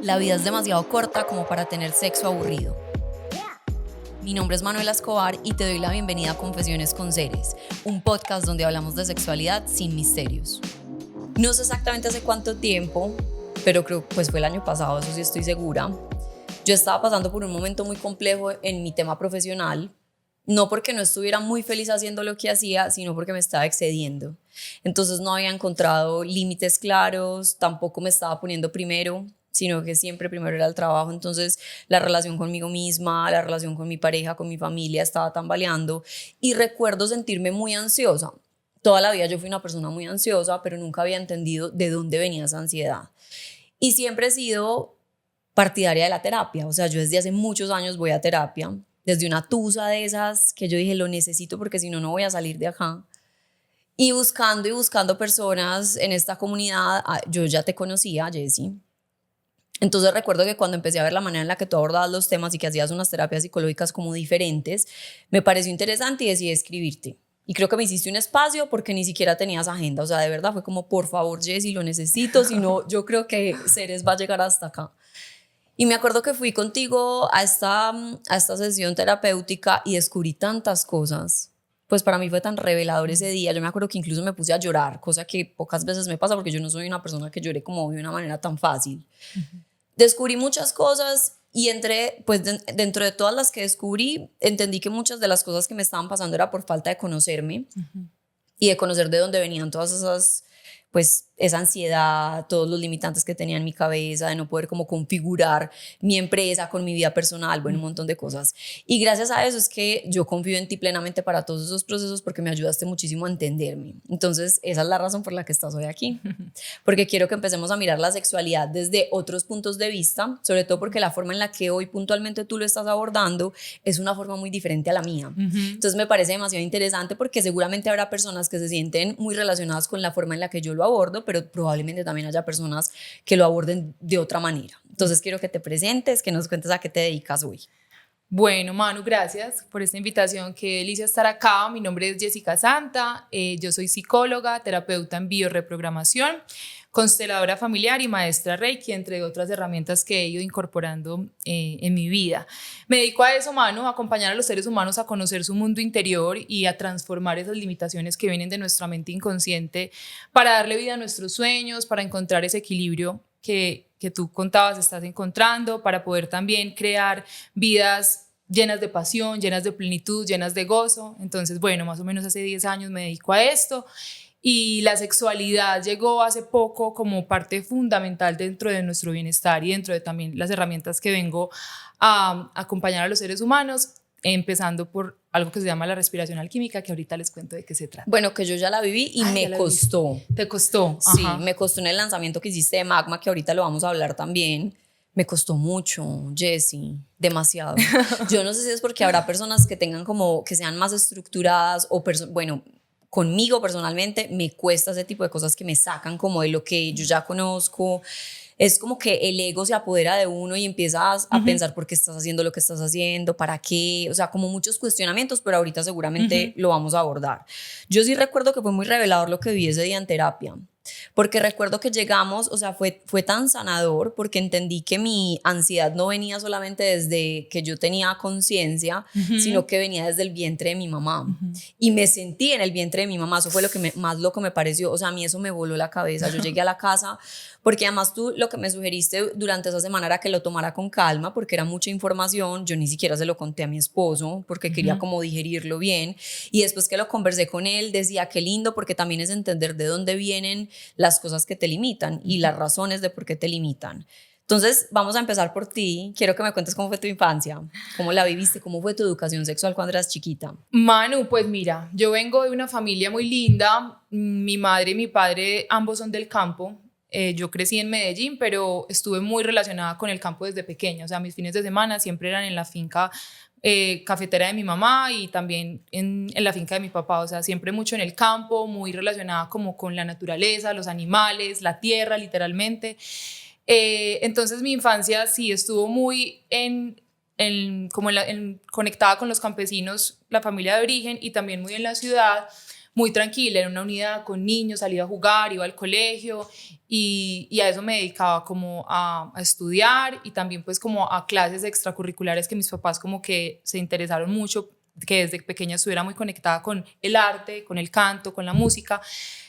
La vida es demasiado corta como para tener sexo aburrido. Mi nombre es Manuela Escobar y te doy la bienvenida a Confesiones con Seres, un podcast donde hablamos de sexualidad sin misterios. No sé exactamente hace cuánto tiempo, pero creo que fue el año pasado, eso sí estoy segura. Yo estaba pasando por un momento muy complejo en mi tema profesional, no porque no estuviera muy feliz haciendo lo que hacía, sino porque me estaba excediendo. Entonces no había encontrado límites claros, tampoco me estaba poniendo primero, sino que siempre primero era el trabajo. Entonces la relación conmigo misma, la relación con mi pareja, con mi familia estaba tambaleando y recuerdo sentirme muy ansiosa. Toda la vida yo fui una persona muy ansiosa, pero nunca había entendido de dónde venía esa ansiedad. Y siempre he sido partidaria de la terapia. O sea, yo desde hace muchos años voy a terapia, desde una tusa de esas que yo dije lo necesito porque si no, no voy a salir de acá. Y buscando personas en esta comunidad, yo ya te conocía, Jessie. Entonces recuerdo que cuando empecé a ver la manera en la que tú abordabas los temas y que hacías unas terapias psicológicas como diferentes, me pareció interesante y decidí escribirte. Y creo que me hiciste un espacio porque ni siquiera tenías agenda. O sea, de verdad fue como, por favor, Jessie, lo necesito. Si no, yo creo que Ceres va a llegar hasta acá. Y me acuerdo que fui contigo a esta sesión terapéutica y descubrí tantas cosas. Pues para mí fue tan revelador ese día. Yo me acuerdo que incluso me puse a llorar, cosa que pocas veces me pasa porque yo no soy una persona que llore como de una manera tan fácil. Descubrí muchas cosas y pues dentro de todas las que descubrí, entendí que muchas de las cosas que me estaban pasando era por falta de conocerme y de conocer de dónde venían todas esas, pues esa ansiedad, todos los limitantes que tenía en mi cabeza, de no poder como configurar mi empresa con mi vida personal, bueno, un montón de cosas. Y gracias a eso es que yo confío en ti plenamente para todos esos procesos porque me ayudaste muchísimo a entenderme. Entonces, esa es la razón por la que estás hoy aquí. Porque quiero que empecemos a mirar la sexualidad desde otros puntos de vista, sobre todo porque la forma en la que hoy puntualmente tú lo estás abordando es una forma muy diferente a la mía. Entonces me parece demasiado interesante porque seguramente habrá personas que se sienten muy relacionadas con la forma en la que yo lo abordo, pero probablemente también haya personas que lo aborden de otra manera. Entonces quiero que te presentes, que nos cuentes a qué te dedicas hoy. Bueno, Manu, gracias por esta invitación. Qué delicia estar acá. Mi nombre es Jessica Santa. Yo soy psicóloga, terapeuta en bioreprogramación, consteladora familiar y maestra Reiki, entre otras herramientas que he ido incorporando en mi vida. Me dedico a eso, Manu, a acompañar a los seres humanos a conocer su mundo interior y a transformar esas limitaciones que vienen de nuestra mente inconsciente para darle vida a nuestros sueños, para encontrar ese equilibrio que tú contabas estás encontrando, para poder también crear vidas llenas de pasión, llenas de plenitud, llenas de gozo. Entonces, bueno, más o menos hace 10 años me dedico a esto y la sexualidad llegó hace poco como parte fundamental dentro de nuestro bienestar y dentro de también las herramientas que vengo a acompañar a los seres humanos, empezando por algo que se llama la respiración alquímica, que ahorita les cuento de qué se trata. Bueno, que yo ya la viví y me costó. ¿Te costó? Sí, Ajá. me costó en el lanzamiento que hiciste de Magma, que ahorita lo vamos a hablar también. Me costó mucho, Jessie, demasiado. Yo no sé si es porque habrá personas que tengan como, que sean más estructuradas o, bueno, conmigo personalmente me cuesta ese tipo de cosas que me sacan como de lo que yo ya conozco. Es como que el ego se apodera de uno y empiezas a pensar por qué estás haciendo lo que estás haciendo, para qué, o sea, como muchos cuestionamientos, pero ahorita seguramente lo vamos a abordar. Yo sí recuerdo que fue muy revelador lo que vi ese día en terapia, porque recuerdo que llegamos, o sea, fue tan sanador porque entendí que mi ansiedad no venía solamente desde que yo tenía conciencia, sino que venía desde el vientre de mi mamá. Y me sentí en el vientre de mi mamá, eso fue lo que más loco me pareció, o sea, a mí eso me voló la cabeza. Yo llegué a la casa, porque además tú lo que me sugeriste durante esa semana era que lo tomara con calma, porque era mucha información, yo ni siquiera se lo conté a mi esposo, porque quería como digerirlo bien, y después que lo conversé con él, decía, qué lindo, porque también es entender de dónde vienen las cosas que te limitan y las razones de por qué te limitan. Entonces, vamos a empezar por ti. Quiero que me cuentes cómo fue tu infancia, cómo la viviste, cómo fue tu educación sexual cuando eras chiquita. Manu, pues mira, yo vengo de una familia muy linda. Mi madre y mi padre ambos son del campo. Yo crecí en Medellín, pero estuve muy relacionada con el campo desde pequeña. O sea, mis fines de semana siempre eran en la finca cafetera de mi mamá y también en la finca de mi papá. O sea, siempre mucho en el campo, muy relacionada como con la naturaleza, los animales, la tierra, literalmente. Entonces mi infancia sí estuvo muy conectada con los campesinos, la familia de origen, y también muy en la ciudad, muy tranquila, en una unidad con niños, salía a jugar, iba al colegio y a eso me dedicaba como a estudiar y también pues como a clases extracurriculares que mis papás como que se interesaron mucho, que desde pequeña estuviera muy conectada con el arte, con el canto, con la música.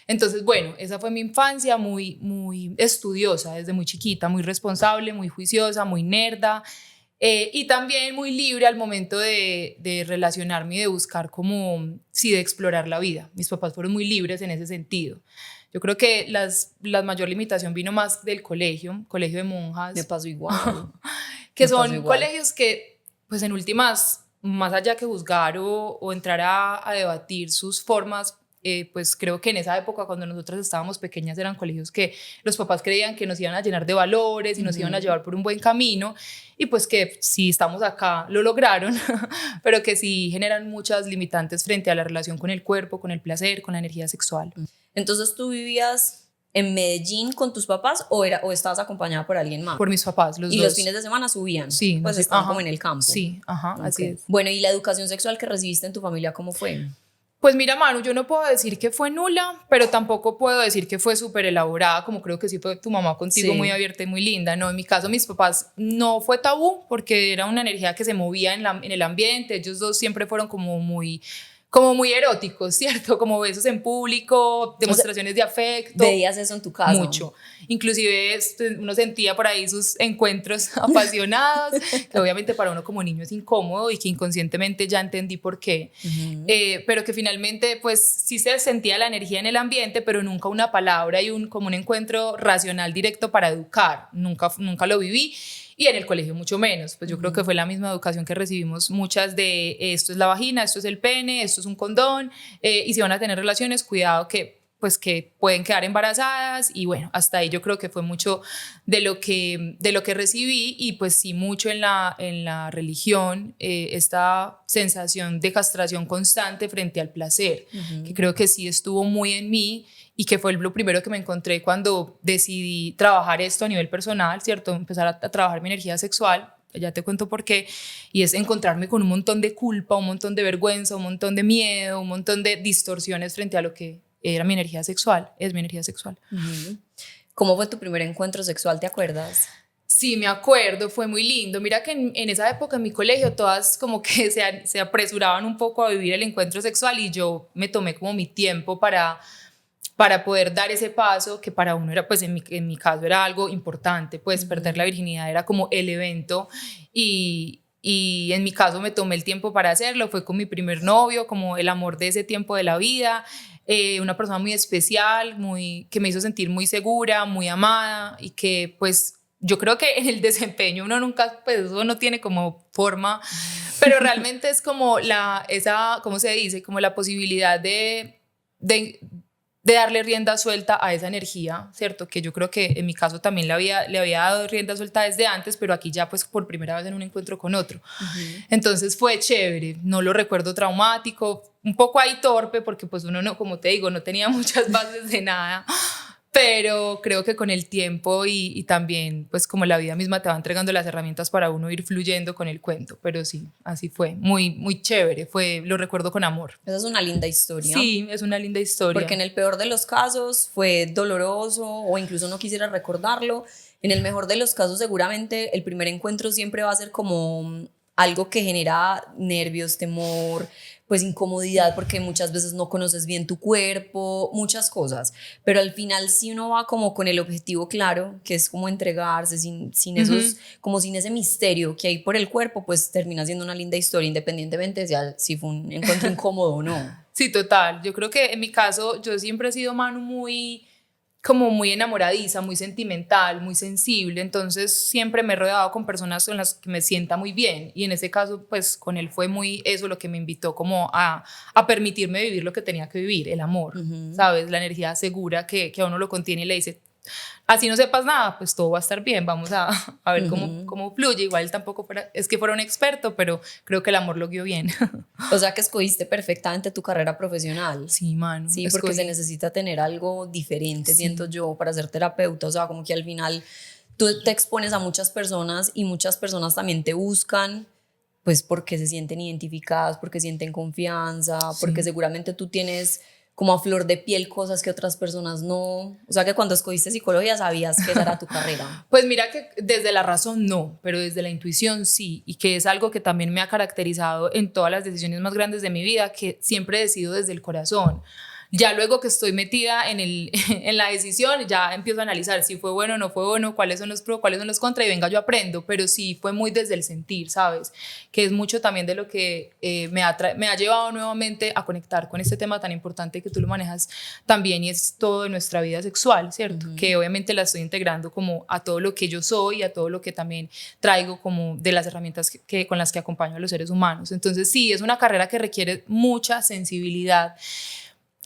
Entonces, bueno, esa fue mi infancia, muy estudiosa desde muy chiquita, muy responsable, muy juiciosa, muy nerda, y también muy libre al momento de relacionarme y de buscar como, sí, de explorar la vida. Mis papás fueron muy libres en ese sentido. Yo creo que la mayor limitación vino más del colegio de monjas. Me pasó igual. Que son colegios que, pues en últimas, más allá que juzgar o entrar a debatir sus formas, pues creo que en esa época cuando nosotras estábamos pequeñas eran colegios que los papás creían que nos iban a llenar de valores y nos iban a llevar por un buen camino y pues que si estamos acá lo lograron, pero que sí generan muchas limitantes frente a la relación con el cuerpo, con el placer, con la energía sexual. Entonces, ¿tú vivías en Medellín con tus papás o estabas acompañada por alguien más? Por mis papás, los dos. ¿Y los fines de semana subían? Sí. Pues estaban como en el campo. Sí, así es. Bueno, ¿y la educación sexual que recibiste en tu familia cómo fue? Pues mira, Manu, yo no puedo decir que fue nula, pero tampoco puedo decir que fue súper elaborada, como creo que sí fue tu mamá contigo, muy abierta y muy linda. No, en mi caso, mis papás no fue tabú, porque era una energía que se movía en el ambiente. Ellos dos siempre fueron como muy eróticos, ¿cierto? Como besos en público, demostraciones de afecto. ¿Veías eso en tu casa? Mucho. Inclusive uno sentía por ahí sus encuentros apasionados, que obviamente para uno como niño es incómodo y que inconscientemente ya entendí por qué. Pero que finalmente pues sí se sentía la energía en el ambiente, pero nunca una palabra y como un encuentro racional directo para educar. Nunca lo viví. Y en el colegio mucho menos, pues yo creo que fue la misma educación que recibimos muchas de esto es la vagina, esto es el pene, esto es un condón, y si van a tener relaciones, cuidado que pueden quedar embarazadas y bueno, hasta ahí yo creo que fue mucho de lo que recibí y pues sí mucho en la religión, esta sensación de castración constante frente al placer, que creo que sí estuvo muy en mí y que fue lo primero que me encontré cuando decidí trabajar esto a nivel personal, ¿cierto? Empezar a trabajar mi energía sexual, ya te cuento por qué, y es encontrarme con un montón de culpa, un montón de vergüenza, un montón de miedo, un montón de distorsiones frente a lo que era mi energía sexual, es mi energía sexual. ¿Cómo fue tu primer encuentro sexual, te acuerdas? Sí, me acuerdo, fue muy lindo. Mira que en esa época en mi colegio todas como que se apresuraban un poco a vivir el encuentro sexual y yo me tomé como mi tiempo para poder dar ese paso que para uno era, pues en mi caso era algo importante, pues perder la virginidad era como el evento y en mi caso me tomé el tiempo para hacerlo, fue con mi primer novio, como el amor de ese tiempo de la vida, una persona muy especial, que me hizo sentir muy segura, muy amada y que pues yo creo que en el desempeño uno nunca, pues eso no tiene como forma, pero realmente es como ¿cómo se dice? Como la posibilidad de darle rienda suelta a esa energía, ¿cierto? Que yo creo que en mi caso también le había dado rienda suelta desde antes, pero aquí ya pues por primera vez en un encuentro con otro. Entonces fue chévere, no lo recuerdo traumático, un poco ahí torpe porque pues uno no, como te digo, no tenía muchas bases de nada, pero creo que con el tiempo y también pues como la vida misma te va entregando las herramientas para uno ir fluyendo con el cuento, pero sí, así fue, muy chévere, lo recuerdo con amor. Esa es una linda historia. Sí, es una linda historia. Porque en el peor de los casos fue doloroso o incluso no quisiera recordarlo. En el mejor de los casos seguramente el primer encuentro siempre va a ser como algo que genera nervios, temor, pues incomodidad porque muchas veces no conoces bien tu cuerpo, muchas cosas, pero al final si uno va como con el objetivo claro, que es como entregarse sin esos, como sin ese misterio que hay por el cuerpo, pues termina siendo una linda historia independientemente de si fue un encuentro incómodo o no. Sí, total, yo creo que en mi caso yo siempre he sido Manu muy enamoradiza, muy sentimental, muy sensible, entonces siempre me he rodeado con personas con las que me sienta muy bien y en ese caso pues con él fue muy eso lo que me invitó como a permitirme vivir lo que tenía que vivir, el amor, ¿sabes? La energía segura que a uno lo contiene y le dice así no sepas nada, pues todo va a estar bien, vamos a ver cómo fluye, igual tampoco es que fuera un experto, pero creo que el amor lo guió bien. O sea que escogiste perfectamente tu carrera profesional. Sí, Manu. Sí, porque se necesita tener algo diferente, siento yo, para ser terapeuta, o sea, como que al final tú te expones a muchas personas y muchas personas también te buscan, pues porque se sienten identificadas, porque sienten confianza, porque seguramente tú tienes como a flor de piel cosas que otras personas no, o sea que cuando escogiste psicología sabías que esa era tu carrera? Pues mira que desde la razón no, pero desde la intuición sí, y que es algo que también me ha caracterizado en todas las decisiones más grandes de mi vida, que siempre decido desde el corazón. Ya luego que estoy metida en la decisión, ya empiezo a analizar si fue bueno o no fue bueno, cuáles son los pros, cuáles son los contras, y venga, yo aprendo, pero sí fue muy desde el sentir, ¿sabes? Que es mucho también de lo que me ha llevado nuevamente a conectar con este tema tan importante que tú lo manejas también, y es todo de nuestra vida sexual, ¿cierto? Que obviamente la estoy integrando como a todo lo que yo soy, a todo lo que también traigo como de las herramientas con las que acompaño a los seres humanos. Entonces sí, es una carrera que requiere mucha sensibilidad,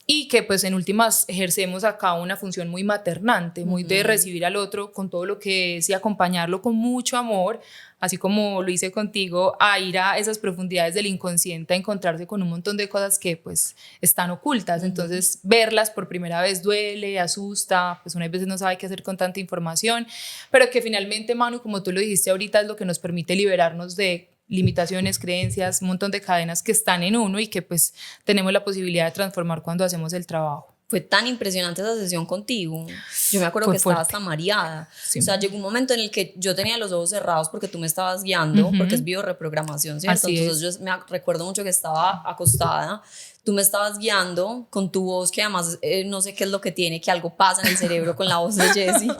y que pues en últimas ejercemos acá una función muy maternante, muy de recibir al otro con todo lo que es y acompañarlo con mucho amor, así como lo hice contigo, a ir a esas profundidades del inconsciente, a encontrarse con un montón de cosas que pues están ocultas. Entonces verlas por primera vez duele, asusta, pues una vez no sabe qué hacer con tanta información, pero que finalmente, Manu, como tú lo dijiste ahorita, es lo que nos permite liberarnos de limitaciones, creencias, un montón de cadenas que están en uno y que pues tenemos la posibilidad de transformar cuando hacemos el trabajo. Fue tan impresionante esa sesión contigo. Yo me acuerdo Fue que fuerte. estaba hasta mareada. Sí. O sea, llegó un momento en el que yo tenía los ojos cerrados porque tú me estabas guiando, porque es bioreprogramación, ¿cierto? Así Entonces yo me recuerdo mucho que estaba acostada, tú me estabas guiando con tu voz, que además no sé qué es lo que tiene, que algo pasa en el cerebro con la voz de Jessie,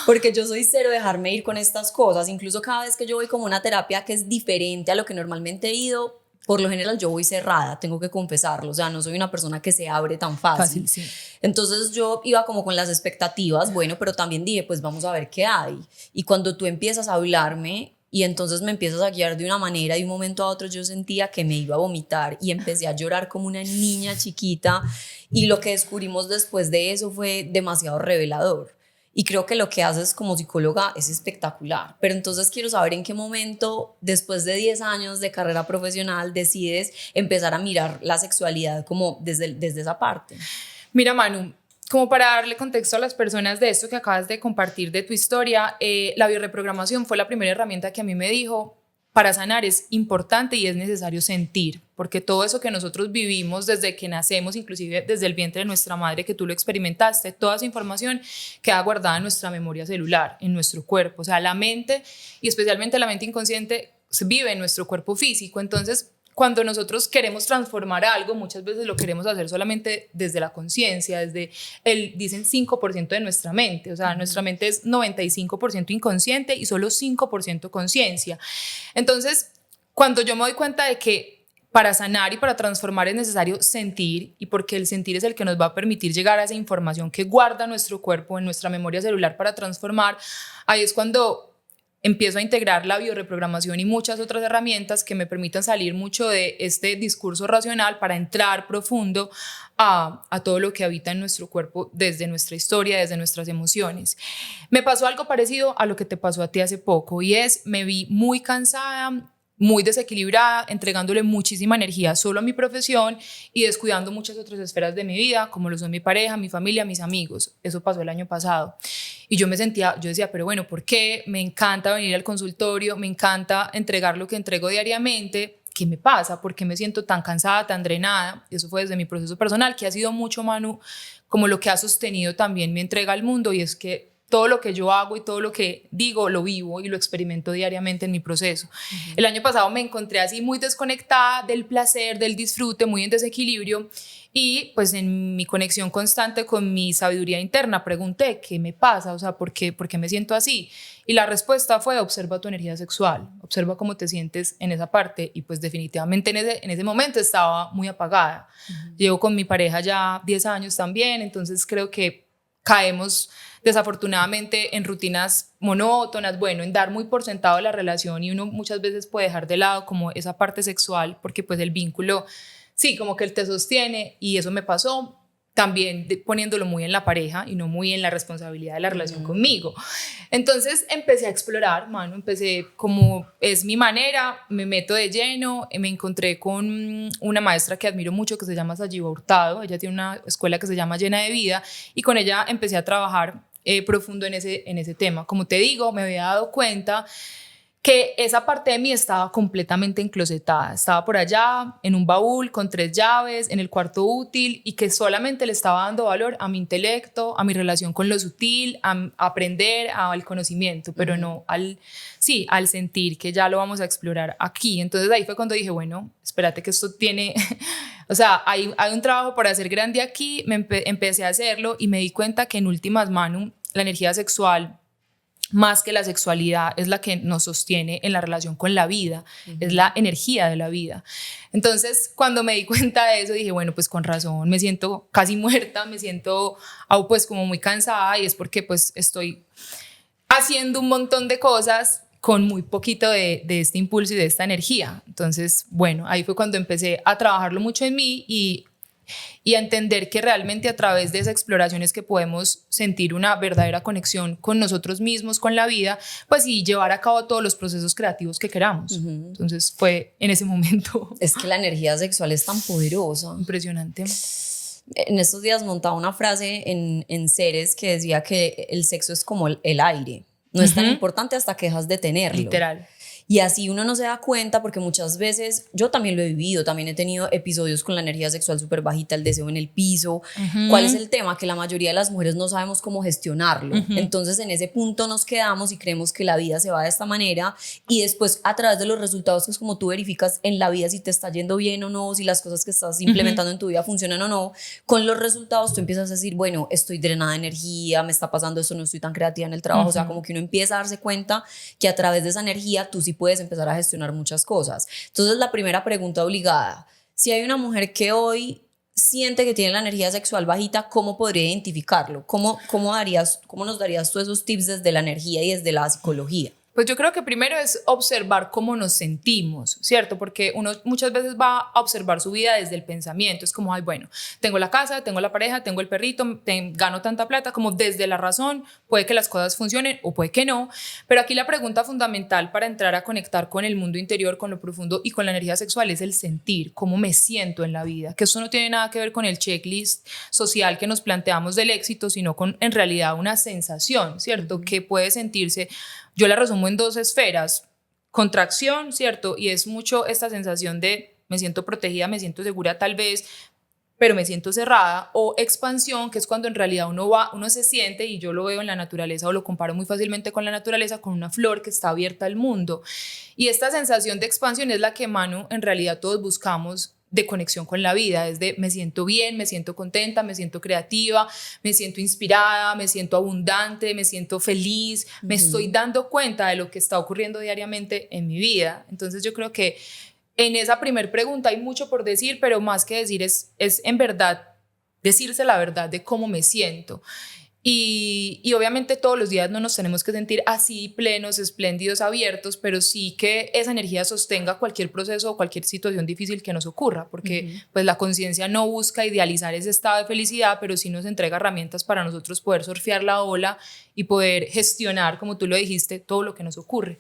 porque yo soy cero dejarme ir con estas cosas. Incluso cada vez que yo voy como una terapia que es diferente a lo que normalmente he ido, por lo general yo voy cerrada, tengo que confesarlo, o sea, no soy una persona que se abre tan fácil. Sí. Entonces yo iba como con las expectativas, bueno, pero también dije, pues vamos a ver qué hay. Y cuando tú empiezas a hablarme y entonces me empiezas a guiar de una manera, de un momento a otro yo sentía que me iba a vomitar y empecé a llorar como una niña chiquita, y lo que descubrimos después de eso fue demasiado revelador. Y creo que lo que haces como psicóloga es espectacular. Pero entonces quiero saber en qué momento, después de 10 años de carrera profesional, decides empezar a mirar la sexualidad como desde esa parte. Mira, Manu, como para darle contexto a las personas de esto que acabas de compartir de tu historia, la bioreprogramación fue la primera herramienta que a mí me dijo: para sanar es importante y es necesario sentir, porque todo eso que nosotros vivimos desde que nacemos, inclusive desde el vientre de nuestra madre, que tú lo experimentaste, toda esa información queda guardada en nuestra memoria celular, en nuestro cuerpo. O sea, la mente, y especialmente la mente inconsciente, vive en nuestro cuerpo físico. Entonces, cuando nosotros queremos transformar algo, muchas veces lo queremos hacer solamente desde la conciencia, desde dicen 5% de nuestra mente. O sea, nuestra mente es 95% inconsciente y solo 5% conciencia. Entonces, cuando yo me doy cuenta de que para sanar y para transformar es necesario sentir, y porque el sentir es el que nos va a permitir llegar a esa información que guarda nuestro cuerpo en nuestra memoria celular para transformar, ahí es cuando empiezo a integrar la bioreprogramación y muchas otras herramientas que me permitan salir mucho de este discurso racional para entrar profundo a todo lo que habita en nuestro cuerpo, desde nuestra historia, desde nuestras emociones. Me pasó algo parecido a lo que te pasó a ti hace poco, y es, me vi muy cansada, muy desequilibrada, entregándole muchísima energía solo a mi profesión y descuidando muchas otras esferas de mi vida, como lo son mi pareja, mi familia, mis amigos. Eso pasó el año pasado. Y yo decía, pero bueno, ¿por qué? Me encanta venir al consultorio, me encanta entregar lo que entrego diariamente. ¿Qué me pasa? ¿Por qué me siento tan cansada, tan drenada? Eso fue desde mi proceso personal, que ha sido mucho, Manu, como lo que ha sostenido también mi entrega al mundo, y es que todo lo que yo hago y todo lo que digo lo vivo y lo experimento diariamente en mi proceso. El año pasado me encontré así muy desconectada del placer, del disfrute, muy en desequilibrio, y pues en mi conexión constante con mi sabiduría interna pregunté, ¿qué me pasa? O sea, ¿por qué me siento así? Y la respuesta fue: observa tu energía sexual, observa cómo te sientes en esa parte. Y pues definitivamente en ese momento estaba muy apagada. Llevo con mi pareja ya 10 años también, entonces creo que caemos desafortunadamente en rutinas monótonas, bueno, en dar muy por sentado la relación, y uno muchas veces puede dejar de lado como esa parte sexual, porque pues el vínculo, sí, como que él te sostiene, y eso me pasó también poniéndolo muy en la pareja y no muy en la responsabilidad de la relación conmigo. Entonces empecé a explorar, mano, empecé como es mi manera, me meto de lleno, me encontré con una maestra que admiro mucho que se llama Sayiva Hurtado. Ella tiene una escuela que se llama Llena de Vida, y con ella empecé a trabajar profundo en ese tema. Como te digo, me había dado cuenta que esa parte de mí estaba completamente enclosetada, estaba por allá en un baúl con 3 llaves en el cuarto útil y que solamente le estaba dando valor a mi intelecto, a mi relación con lo sutil, a aprender, al conocimiento, pero no al sentir, que ya lo vamos a explorar aquí. Entonces ahí fue cuando dije, bueno, espérate que esto tiene, o sea, hay un trabajo por hacer grande aquí, empecé a hacerlo y me di cuenta que en últimas, Manu, la energía sexual, más que la sexualidad, es la que nos sostiene en la relación con la vida, es la energía de la vida. Entonces, cuando me di cuenta de eso, dije, bueno, pues con razón, me siento casi muerta, me siento pues como muy cansada, y es porque pues estoy haciendo un montón de cosas con muy poquito de este impulso y de esta energía. Entonces, bueno, ahí fue cuando empecé a trabajarlo mucho en mí y a entender que realmente a través de esa exploración es que podemos sentir una verdadera conexión con nosotros mismos, con la vida, pues y llevar a cabo todos los procesos creativos que queramos. Entonces fue en ese momento. Es que la energía sexual es tan poderosa. Impresionante. En estos días montaba una frase en Ceres que decía que el sexo es como el aire. No es tan importante hasta que dejas de tenerlo. Literal. Y así uno no se da cuenta, porque muchas veces, yo también lo he vivido, también he tenido episodios con la energía sexual súper bajita, el deseo en el piso. ¿Cuál es el tema? Que la mayoría de las mujeres no sabemos cómo gestionarlo. Entonces en ese punto nos quedamos y creemos que la vida se va de esta manera, y después a través de los resultados, que es como tú verificas en la vida si te está yendo bien o no, si las cosas que estás implementando en tu vida funcionan o no, con los resultados tú empiezas a decir, bueno, estoy drenada de energía, me está pasando esto, no estoy tan creativa en el trabajo. O sea, como que uno empieza a darse cuenta que a través de esa energía tú sí puedes empezar a gestionar muchas cosas. Entonces, la primera pregunta obligada: si hay una mujer que hoy siente que tiene la energía sexual bajita, ¿cómo podría identificarlo? ¿Cómo nos darías tú esos tips desde la energía y desde la psicología? Pues yo creo que primero es observar cómo nos sentimos, ¿cierto? Porque uno muchas veces va a observar su vida desde el pensamiento. Es como, ay, bueno, tengo la casa, tengo la pareja, tengo el perrito, gano tanta plata, como desde la razón. Puede que las cosas funcionen o puede que no. Pero aquí la pregunta fundamental para entrar a conectar con el mundo interior, con lo profundo y con la energía sexual, es el sentir, cómo me siento en la vida. Que eso no tiene nada que ver con el checklist social que nos planteamos del éxito, sino con, en realidad, una sensación, ¿cierto? Que puede sentirse. Yo la resumo en 2 esferas: contracción, ¿cierto? Y es mucho esta sensación de me siento protegida, me siento segura tal vez, pero me siento cerrada. O expansión, que es cuando en realidad uno se siente, y yo lo veo en la naturaleza o lo comparo muy fácilmente con la naturaleza, con una flor que está abierta al mundo. Y esta sensación de expansión es la que, Manu, en realidad todos buscamos, de conexión con la vida. Es de me siento bien, me siento contenta, me siento creativa, me siento inspirada, me siento abundante, me siento feliz, me estoy dando cuenta de lo que está ocurriendo diariamente en mi vida. Entonces yo creo que en esa primer pregunta hay mucho por decir, pero más que decir es en verdad decirse la verdad de cómo me siento. Y obviamente todos los días no nos tenemos que sentir así plenos, espléndidos, abiertos, pero sí que esa energía sostenga cualquier proceso o cualquier situación difícil que nos ocurra, porque pues la conciencia no busca idealizar ese estado de felicidad, pero sí nos entrega herramientas para nosotros poder surfear la ola y poder gestionar, como tú lo dijiste, todo lo que nos ocurre.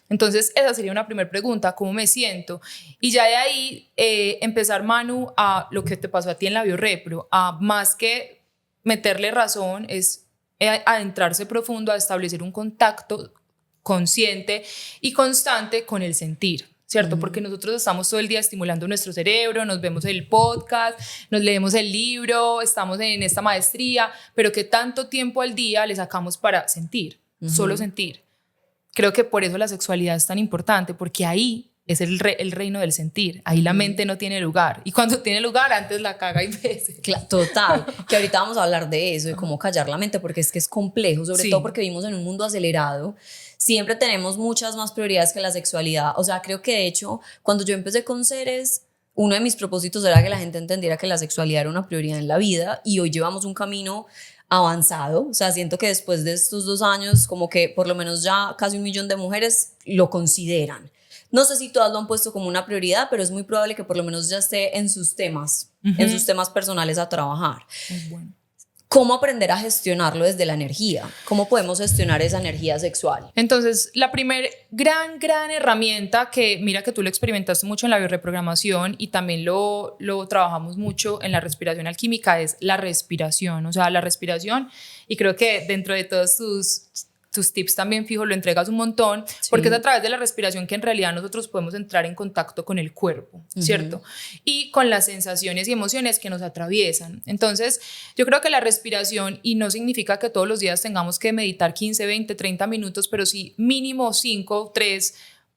Entonces esa sería una primera pregunta: ¿cómo me siento? Y ya de ahí empezar, Manu, a lo que te pasó a ti en la biorrepro, a más que meterle razón, es adentrarse profundo, a establecer un contacto consciente y constante con el sentir, ¿cierto? Porque nosotros estamos todo el día estimulando nuestro cerebro, nos vemos el podcast, nos leemos el libro, estamos en esta maestría, pero ¿qué tanto tiempo al día le sacamos para sentir? Solo sentir. Creo que por eso la sexualidad es tan importante, porque ahí es el reino del sentir. Ahí la mente no tiene lugar. Y cuando tiene lugar, antes la caga y veces. Total. Que ahorita vamos a hablar de eso, de cómo callar la mente, porque es que es complejo, sobre todo porque vivimos en un mundo acelerado. Siempre tenemos muchas más prioridades que la sexualidad. O sea, creo que de hecho, cuando yo empecé con Ceres, uno de mis propósitos era que la gente entendiera que la sexualidad era una prioridad en la vida, y hoy llevamos un camino avanzado. O sea, siento que después de estos 2 años, como que por lo menos ya casi 1 millón de mujeres lo consideran. No sé si todas lo han puesto como una prioridad, pero es muy probable que por lo menos ya esté en sus temas, en sus temas personales a trabajar. Muy bueno. ¿Cómo aprender a gestionarlo desde la energía? ¿Cómo podemos gestionar esa energía sexual? Entonces, la primer gran herramienta, que mira que tú lo experimentaste mucho en la biorreprogramación y también lo trabajamos mucho en la respiración alquímica, es la respiración. O sea, la respiración, y creo que dentro de todos tus tus tips también fijo, lo entregas un montón, porque es a través de la respiración que en realidad nosotros podemos entrar en contacto con el cuerpo, ¿cierto? Y con las sensaciones y emociones que nos atraviesan. Entonces, yo creo que la respiración, y no significa que todos los días tengamos que meditar 15, 20, 30 minutos, pero sí mínimo 5, 3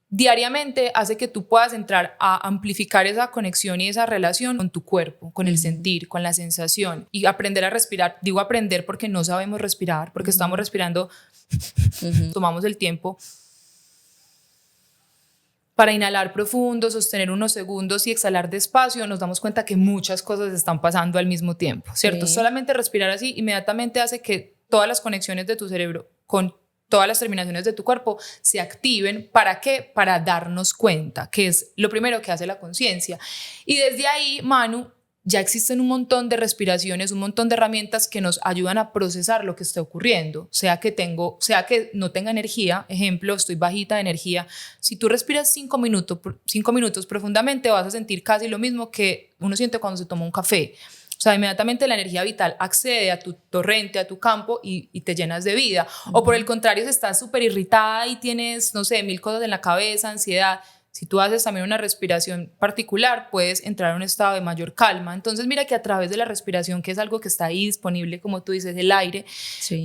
diariamente, hace que tú puedas entrar a amplificar esa conexión y esa relación con tu cuerpo, con el sentir, con la sensación, y aprender a respirar. Digo aprender porque no sabemos respirar, porque estamos respirando. Tomamos el tiempo para inhalar profundo, sostener unos segundos y exhalar despacio, nos damos cuenta que muchas cosas están pasando al mismo tiempo, ¿cierto? Solamente respirar así inmediatamente hace que todas las conexiones de tu cerebro con todas las terminaciones de tu cuerpo se activen. ¿Para qué? Para darnos cuenta, que es lo primero que hace la conciencia. Y desde ahí, Manu, ya existen un montón de respiraciones, un montón de herramientas que nos ayudan a procesar lo que está ocurriendo, sea que no tenga energía. Ejemplo, estoy bajita de energía. Si tú respiras 5 minutos profundamente, vas a sentir casi lo mismo que uno siente cuando se toma un café. O sea, inmediatamente la energía vital accede a tu torrente, a tu campo y te llenas de vida. O por el contrario, si estás súper irritada y tienes, no sé, 1000 cosas en la cabeza, ansiedad, si tú haces también una respiración particular, puedes entrar a un estado de mayor calma. Entonces, mira que a través de la respiración, que es algo que está ahí disponible, como tú dices, el aire,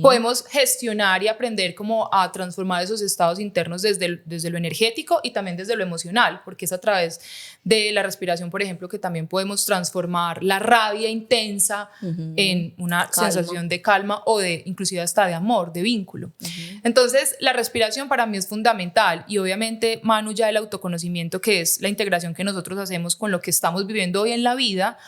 podemos gestionar y aprender cómo a transformar esos estados internos desde lo energético y también desde lo emocional, porque es a través de la respiración, por ejemplo, que también podemos transformar la rabia intensa en una sensación de calma o de inclusive hasta de amor, de vínculo. Entonces, la respiración para mí es fundamental, y obviamente, Manu, ya el autoconocimiento, que es la integración que nosotros hacemos con lo que estamos viviendo hoy en la vida,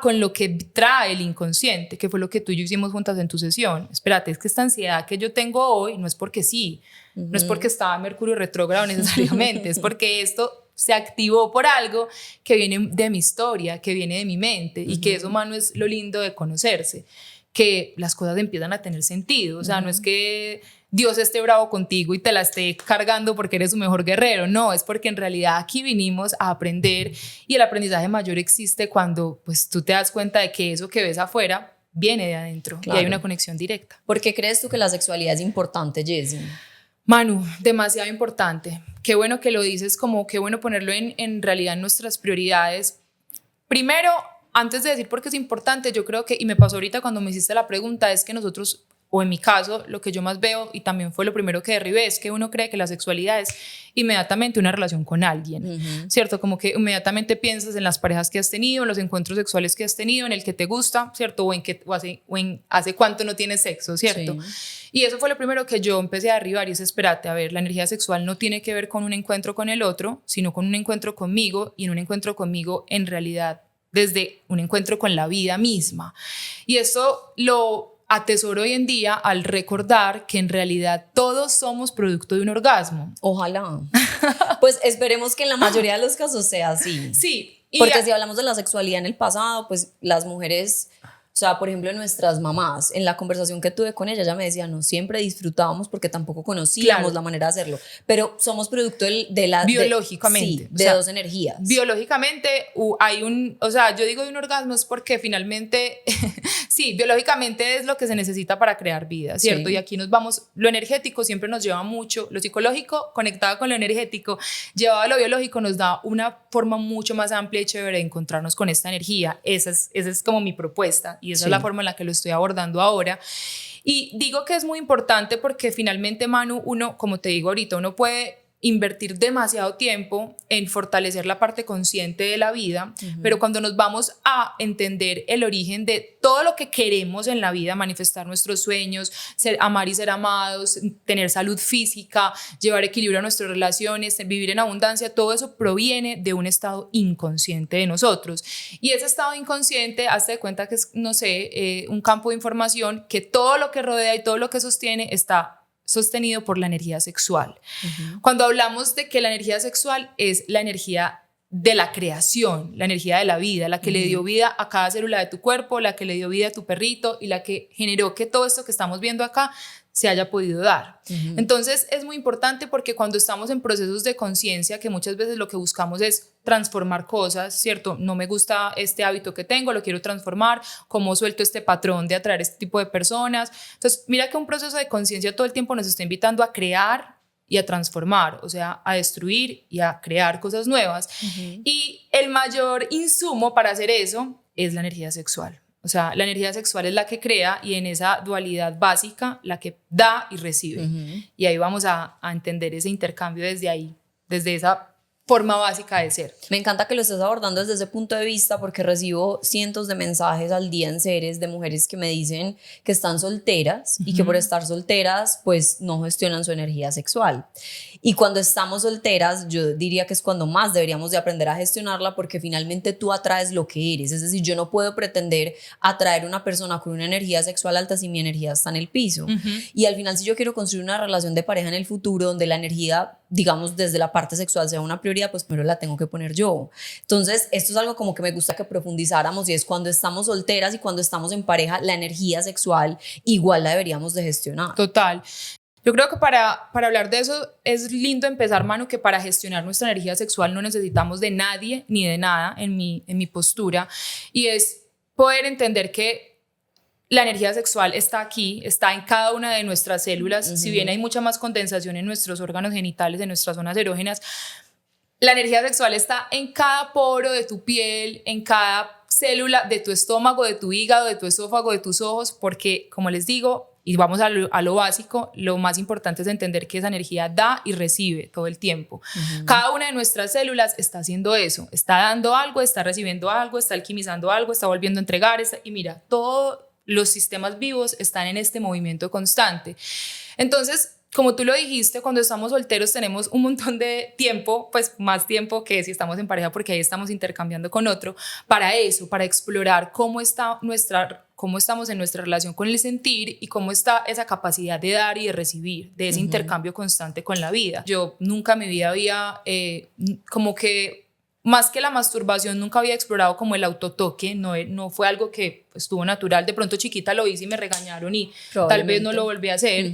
con lo que trae el inconsciente, que fue lo que tú y yo hicimos juntas en tu sesión. Espérate, es que esta ansiedad que yo tengo hoy no es porque sí, no es porque estaba Mercurio retrógrado necesariamente, es porque esto se activó por algo que viene de mi historia, que viene de mi mente, y que eso, Manu, es lo lindo de conocerse, que las cosas empiezan a tener sentido. O sea, no es que Dios esté bravo contigo y te la esté cargando porque eres su mejor guerrero, no, es porque en realidad aquí vinimos a aprender, y el aprendizaje mayor existe cuando pues tú te das cuenta de que eso que ves afuera viene de adentro. Claro. Y hay una conexión directa. ¿Por qué crees tú que la sexualidad es importante, Jessie? Manu, demasiado importante. Qué bueno que lo dices, como qué bueno ponerlo en realidad en nuestras prioridades. Primero, antes de decir por qué es importante, yo creo que, y me pasó ahorita cuando me hiciste la pregunta, es que nosotros, o en mi caso, lo que yo más veo, y también fue lo primero que derribé, es que uno cree que la sexualidad es inmediatamente una relación con alguien, ¿cierto? Como que inmediatamente piensas en las parejas que has tenido, en los encuentros sexuales que has tenido, en el que te gusta, ¿cierto? O en hace cuánto no tienes sexo, ¿cierto? Sí. Y eso fue lo primero que yo empecé a derribar, y es, espérate, a ver, la energía sexual no tiene que ver con un encuentro con el otro, sino con un encuentro conmigo, y en un encuentro conmigo en realidad desde un encuentro con la vida misma. Y eso lo atesoro hoy en día al recordar que en realidad todos somos producto de un orgasmo. Ojalá. Pues esperemos que en la mayoría de los casos sea así. Sí. Porque si hablamos de la sexualidad en el pasado, pues las mujeres, o sea, por ejemplo, nuestras mamás, en la conversación que tuve con ella me decía, no siempre disfrutábamos porque tampoco conocíamos la manera de hacerlo, pero somos producto de la... Biológicamente. De dos energías. Biológicamente hay o sea, yo digo de un orgasmo es porque finalmente, sí, biológicamente es lo que se necesita para crear vida, ¿cierto? Sí. Y aquí nos vamos, lo energético siempre nos lleva mucho, lo psicológico conectado con lo energético, llevado a lo biológico, nos da una forma mucho más amplia y chévere de encontrarnos con esta energía. Esa es como mi propuesta. Y esa es la forma en la que lo estoy abordando ahora. Y digo que es muy importante porque finalmente, Manu, uno, como te digo ahorita, uno puede invertir demasiado tiempo en fortalecer la parte consciente de la vida, pero cuando nos vamos a entender el origen de todo lo que queremos en la vida, manifestar nuestros sueños, amar y ser amados, tener salud física, llevar equilibrio a nuestras relaciones, vivir en abundancia, todo eso proviene de un estado inconsciente de nosotros. Y ese estado inconsciente, hazte de cuenta que es, no sé, un campo de información que todo lo que rodea y todo lo que sostiene está sostenido por la energía sexual. Cuando hablamos de que la energía sexual es la energía de la creación, la energía de la vida, la que le dio vida a cada célula de tu cuerpo, la que le dio vida a tu perrito y la que generó que todo esto que estamos viendo acá se haya podido dar. Entonces es muy importante porque cuando estamos en procesos de conciencia, que muchas veces lo que buscamos es transformar cosas, ¿cierto? No me gusta este hábito que tengo, lo quiero transformar, cómo suelto este patrón de atraer este tipo de personas. Entonces mira que un proceso de conciencia todo el tiempo nos está invitando a crear y a transformar, o sea, a destruir y a crear cosas nuevas. Y el mayor insumo para hacer eso es la energía sexual. O sea, la energía sexual es la que crea y en esa dualidad básica, la que da y recibe. Y ahí vamos a entender ese intercambio desde ahí, desde esa forma básica de ser. Me encanta que lo estés abordando desde ese punto de vista porque recibo cientos de mensajes al día en Ceres de mujeres que me dicen que están solteras y que por estar solteras pues no gestionan su energía sexual. Y cuando estamos solteras yo diría que es cuando más deberíamos de aprender a gestionarla porque finalmente tú atraes lo que eres. Es decir, yo no puedo pretender atraer una persona con una energía sexual alta si mi energía está en el piso. Y al final si yo quiero construir una relación de pareja en el futuro donde la energía, digamos, desde la parte sexual sea una prioridad, pues primero la tengo que poner yo. Entonces, esto es algo como que me gusta que profundizáramos y es cuando estamos solteras y cuando estamos en pareja, la energía sexual igual la deberíamos de gestionar. Total. Yo creo que para hablar de eso es lindo empezar, Manu, que para gestionar nuestra energía sexual no necesitamos de nadie ni de nada en mi postura, y es poder entender que la energía sexual está aquí, está en cada una de nuestras células. Si bien hay mucha más condensación en nuestros órganos genitales, en nuestras zonas erógenas, la energía sexual está en cada poro de tu piel, en cada célula de tu estómago, de tu hígado, de tu esófago, de tus ojos, porque, como les digo, y vamos a lo básico, lo más importante es entender que esa energía da y recibe todo el tiempo. Cada una de nuestras células está haciendo eso, está dando algo, está recibiendo algo, está alquimizando algo, está volviendo a entregar, y mira, todos los sistemas vivos están en este movimiento constante. Entonces, como tú lo dijiste, cuando estamos solteros tenemos un montón de tiempo, pues más tiempo que si estamos en pareja, porque ahí estamos intercambiando con otro, para eso, para explorar cómo estamos en nuestra relación con el sentir y cómo está esa capacidad de dar y de recibir, de ese intercambio constante con la vida. Yo nunca en mi vida había como que, más que la masturbación, nunca había explorado como el autotoque, no fue algo que estuvo natural. De pronto chiquita lo hice y me regañaron y tal vez no lo volví a hacer.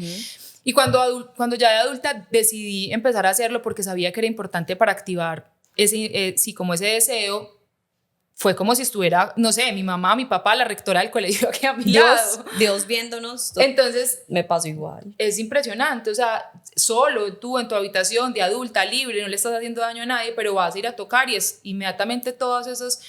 Y cuando ya de adulta decidí empezar a hacerlo porque sabía que era importante para activar como ese deseo, fue como si estuviera, no sé, mi mamá, mi papá, la rectora del colegio aquí a mi lado. Dios viéndonos. Entonces, me pasó igual. Es impresionante, o sea, solo tú en tu habitación de adulta, libre, no le estás haciendo daño a nadie, pero vas a ir a tocar y es inmediatamente todas esas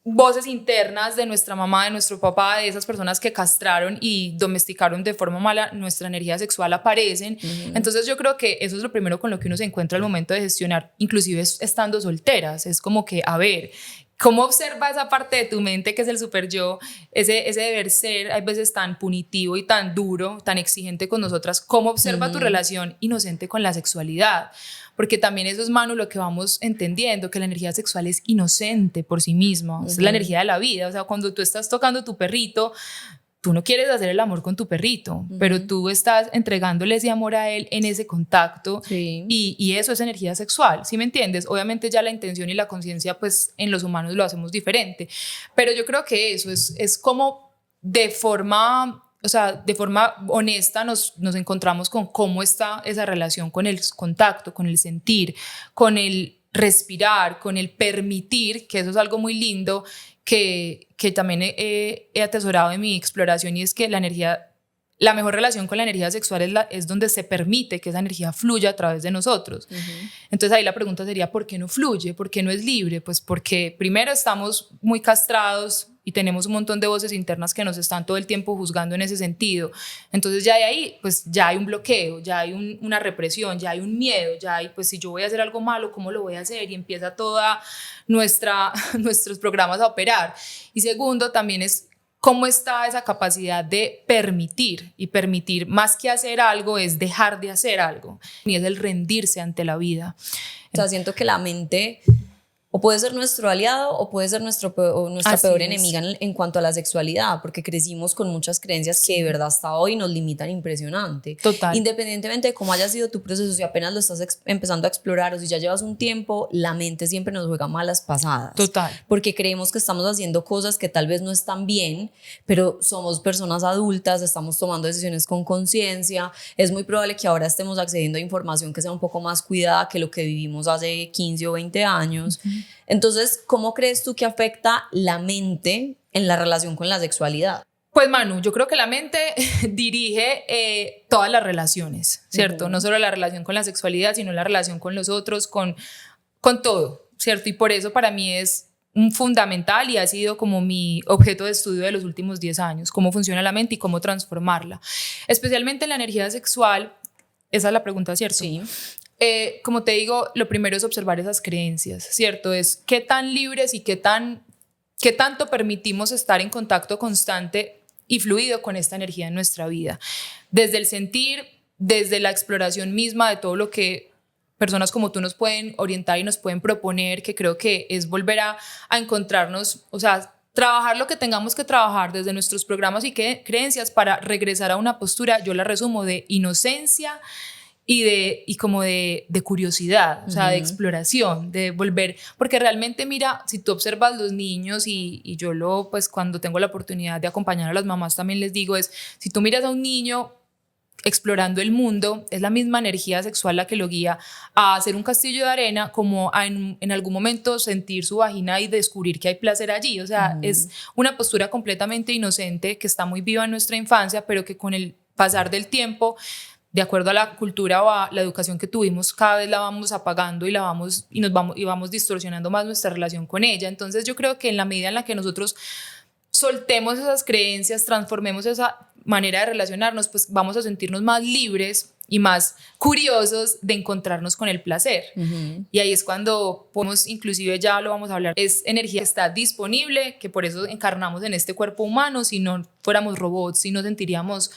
voces internas de nuestra mamá, de nuestro papá, de esas personas que castraron y domesticaron de forma mala nuestra energía sexual aparecen. Entonces yo creo que eso es lo primero con lo que uno se encuentra al momento de gestionar, inclusive estando solteras. Es como que, a ver, ¿cómo observa esa parte de tu mente que es el super yo, ese deber ser, hay veces tan punitivo y tan duro, tan exigente con nosotras? ¿Cómo observa tu relación inocente con la sexualidad? Porque también eso es, Manu, lo que vamos entendiendo, que la energía sexual es inocente por sí misma, es la energía de la vida. O sea, cuando tú estás tocando tu perrito, tú no quieres hacer el amor con tu perrito, pero tú estás entregándole ese amor a él en ese contacto, y eso es energía sexual, ¿sí me entiendes? Obviamente ya la intención y la conciencia, pues en los humanos lo hacemos diferente, pero yo creo que eso es como de forma honesta nos encontramos con cómo está esa relación con el contacto, con el sentir, con el respirar, con el permitir, que eso es algo muy lindo que también he atesorado en mi exploración, y es que la mejor relación con la energía sexual es donde se permite que esa energía fluya a través de nosotros. Entonces ahí la pregunta sería, ¿por qué no fluye? ¿Por qué no es libre? Pues porque primero estamos muy castrados y tenemos un montón de voces internas que nos están todo el tiempo juzgando en ese sentido. Entonces ya de ahí, pues ya hay un bloqueo, ya hay una represión, ya hay un miedo, ya hay, pues si yo voy a hacer algo malo, ¿cómo lo voy a hacer? Y empieza toda nuestros programas a operar. Y segundo, también es cómo está esa capacidad de permitir, y permitir más que hacer algo es dejar de hacer algo, y es el rendirse ante la vida. O sea, siento que la mente O puede ser nuestro aliado o puede ser nuestra peor enemiga en cuanto a la sexualidad, porque crecimos con muchas creencias que de verdad hasta hoy nos limitan impresionante. Total. Independientemente de cómo haya sido tu proceso, si apenas lo estás empezando a explorar o si ya llevas un tiempo, la mente siempre nos juega malas pasadas. Total. Porque creemos que estamos haciendo cosas que tal vez no están bien, pero somos personas adultas, estamos tomando decisiones con conciencia. Es muy probable que ahora estemos accediendo a información que sea un poco más cuidada que lo que vivimos hace 15 o 20 años. Entonces, ¿cómo crees tú que afecta la mente en la relación con la sexualidad? Pues Manu, yo creo que la mente dirige todas las relaciones, ¿cierto? No solo la relación con la sexualidad, sino la relación con los otros, con todo, ¿cierto? Y por eso para mí es un fundamental y ha sido como mi objeto de estudio de los últimos 10 años, cómo funciona la mente y cómo transformarla. Especialmente en la energía sexual, esa es la pregunta, ¿cierto? Sí. Como te digo, lo primero es observar esas creencias, ¿cierto? Es qué tan libres y qué tanto permitimos estar en contacto constante y fluido con esta energía en nuestra vida. Desde el sentir, desde la exploración misma de todo lo que personas como tú nos pueden orientar y nos pueden proponer, que creo que es volver a encontrarnos, o sea, trabajar lo que tengamos que trabajar desde nuestros programas y creencias para regresar a una postura, yo la resumo, de inocencia y como de curiosidad, o sea, de exploración, de volver, porque realmente mira, si tú observas los niños y yo pues cuando tengo la oportunidad de acompañar a las mamás también les digo si tú miras a un niño explorando el mundo, es la misma energía sexual la que lo guía a hacer un castillo de arena, como a en algún momento sentir su vagina y descubrir que hay placer allí, o sea, es una postura completamente inocente que está muy viva en nuestra infancia, pero que con el pasar del tiempo, de acuerdo a la cultura o a la educación que tuvimos, cada vez la vamos apagando y vamos distorsionando más nuestra relación con ella. Entonces yo creo que en la medida en la que nosotros soltemos esas creencias, transformemos esa manera de relacionarnos, pues vamos a sentirnos más libres y más curiosos de encontrarnos con el placer. Y ahí es cuando podemos, inclusive ya lo vamos a hablar, es energía que está disponible, que por eso encarnamos en este cuerpo humano. Si no fuéramos robots, si no sentiríamos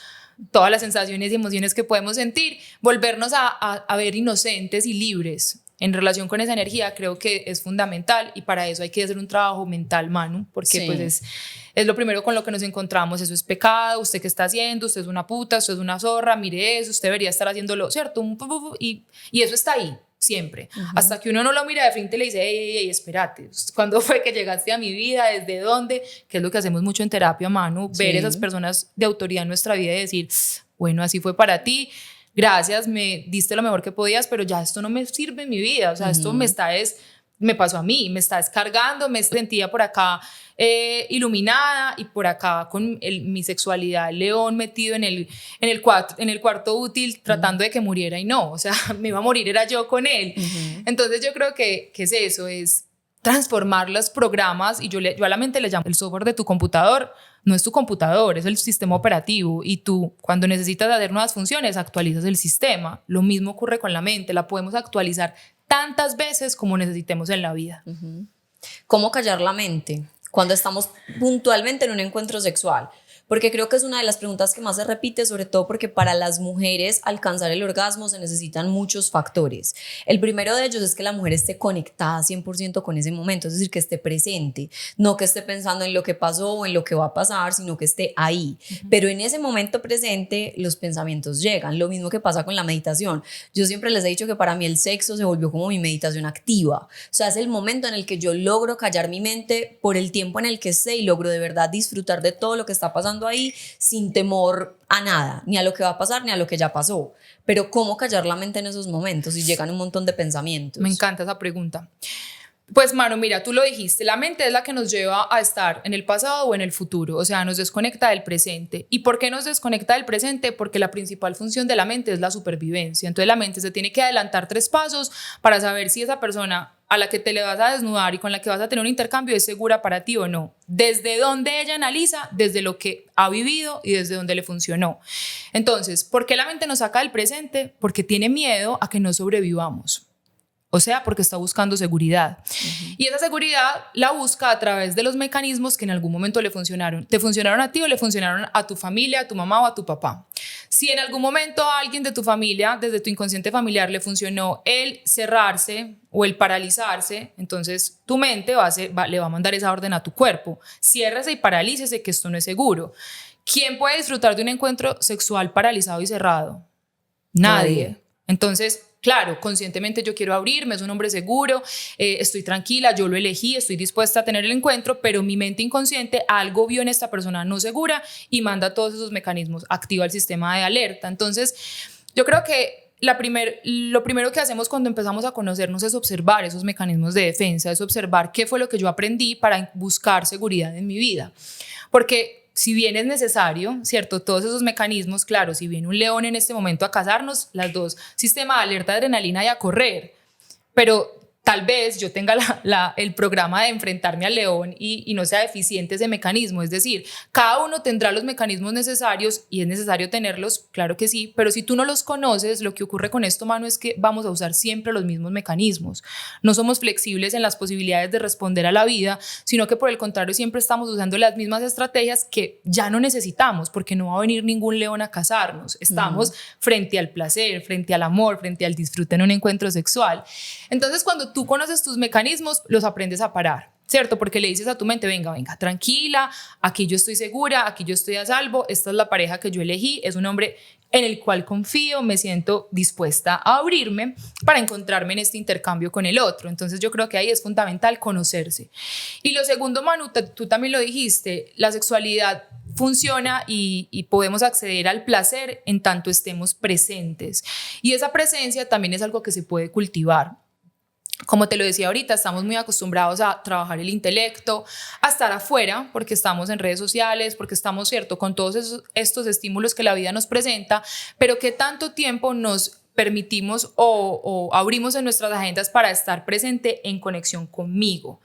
todas las sensaciones y emociones que podemos sentir, volvernos a ver inocentes y libres en relación con esa energía, creo que es fundamental, y para eso hay que hacer un trabajo mental, Manu, porque sí, pues es lo primero con lo que nos encontramos. Eso es pecado, usted qué está haciendo, usted es una puta, usted es una zorra, mire eso, usted debería estar haciéndolo, ¿cierto? Y eso está ahí siempre, hasta que uno no lo mira de frente y le dice, hey, espérate, ¿cuándo fue que llegaste a mi vida? ¿Desde dónde? Que es lo que hacemos mucho en terapia, Manu, ver esas personas de autoridad en nuestra vida y decir, bueno, así fue para ti, gracias, me diste lo mejor que podías, pero ya esto no me sirve en mi vida, o sea, esto me pasó a mí, me está descargando, me sentía por acá iluminada y por acá con mi sexualidad león metido en el cuarto útil tratando de que muriera, y no, o sea, me iba a morir era yo con él. Entonces yo creo que es eso, es transformar los programas, y yo a la mente le llamo el software de tu computador. No es tu computador, es el sistema operativo, y tú cuando necesitas hacer nuevas funciones actualizas el sistema. Lo mismo ocurre con la mente, la podemos actualizar tantas veces como necesitemos en la vida. ¿Cómo callar la mente cuando estamos puntualmente en un encuentro sexual? Porque creo que es una de las preguntas que más se repite, sobre todo porque para las mujeres alcanzar el orgasmo se necesitan muchos factores. El primero de ellos es que la mujer esté conectada 100% con ese momento, es decir, que esté presente, no que esté pensando en lo que pasó o en lo que va a pasar, sino que esté ahí. Pero en ese momento presente los pensamientos llegan, lo mismo que pasa con la meditación. Yo siempre les he dicho que para mí el sexo se volvió como mi meditación activa, o sea, es el momento en el que yo logro callar mi mente por el tiempo en el que esté y logro de verdad disfrutar de todo lo que está pasando ahí sin temor a nada, ni a lo que va a pasar ni a lo que ya pasó. Pero ¿cómo callar la mente en esos momentos? Y llegan un montón de pensamientos. Me encanta esa pregunta. Pues Manu, mira, tú lo dijiste, la mente es la que nos lleva a estar en el pasado o en el futuro, o sea, nos desconecta del presente. ¿Y por qué nos desconecta del presente? Porque la principal función de la mente es la supervivencia. Entonces la mente se tiene que adelantar 3 pasos para saber si esa persona a la que te le vas a desnudar y con la que vas a tener un intercambio es segura para ti o no. Desde donde ella analiza, desde lo que ha vivido y desde donde le funcionó. Entonces, ¿por qué la mente nos saca del presente? Porque tiene miedo a que no sobrevivamos. o sea, porque está buscando seguridad. Y esa seguridad la busca a través de los mecanismos que en algún momento le funcionaron. Te funcionaron a ti o le funcionaron a tu familia, a tu mamá o a tu papá. Si en algún momento a alguien de tu familia, desde tu inconsciente familiar, le funcionó el cerrarse o el paralizarse, entonces tu mente le va a mandar esa orden a tu cuerpo. Ciérrese y paralícese, que esto no es seguro. ¿Quién puede disfrutar de un encuentro sexual paralizado y cerrado? Nadie. Entonces, claro, conscientemente yo quiero abrirme, es un hombre seguro, estoy tranquila, yo lo elegí, estoy dispuesta a tener el encuentro, pero mi mente inconsciente algo vio en esta persona no segura y manda todos esos mecanismos, activa el sistema de alerta. Entonces, yo creo que lo primero que hacemos cuando empezamos a conocernos es observar esos mecanismos de defensa, es observar qué fue lo que yo aprendí para buscar seguridad en mi vida. Porque si bien es necesario, ¿cierto? Todos esos mecanismos, claro, si viene un león en este momento a cazarnos, las dos, sistema de alerta, adrenalina y a correr, pero tal vez yo tenga el programa de enfrentarme al león y no sea deficiente ese mecanismo, es decir, cada uno tendrá los mecanismos necesarios y es necesario tenerlos, claro que sí, pero si tú no los conoces, lo que ocurre con esto, Manu, es que vamos a usar siempre los mismos mecanismos, no somos flexibles en las posibilidades de responder a la vida, sino que por el contrario siempre estamos usando las mismas estrategias que ya no necesitamos, porque no va a venir ningún león a cazarnos, estamos frente al placer, frente al amor, frente al disfrute en un encuentro sexual. Entonces, cuando tú conoces tus mecanismos, los aprendes a parar, ¿cierto? Porque le dices a tu mente, venga, tranquila, aquí yo estoy segura, aquí yo estoy a salvo, esta es la pareja que yo elegí, es un hombre en el cual confío, me siento dispuesta a abrirme para encontrarme en este intercambio con el otro. Entonces yo creo que ahí es fundamental conocerse. Y lo segundo, Manu, tú también lo dijiste, la sexualidad funciona y podemos acceder al placer en tanto estemos presentes. Y esa presencia también es algo que se puede cultivar. Como te lo decía ahorita, estamos muy acostumbrados a trabajar el intelecto, a estar afuera, porque estamos en redes sociales, porque estamos, ¿cierto?, con todos estos estímulos que la vida nos presenta, pero ¿qué tanto tiempo nos permitimos o abrimos en nuestras agendas para estar presente en conexión conmigo?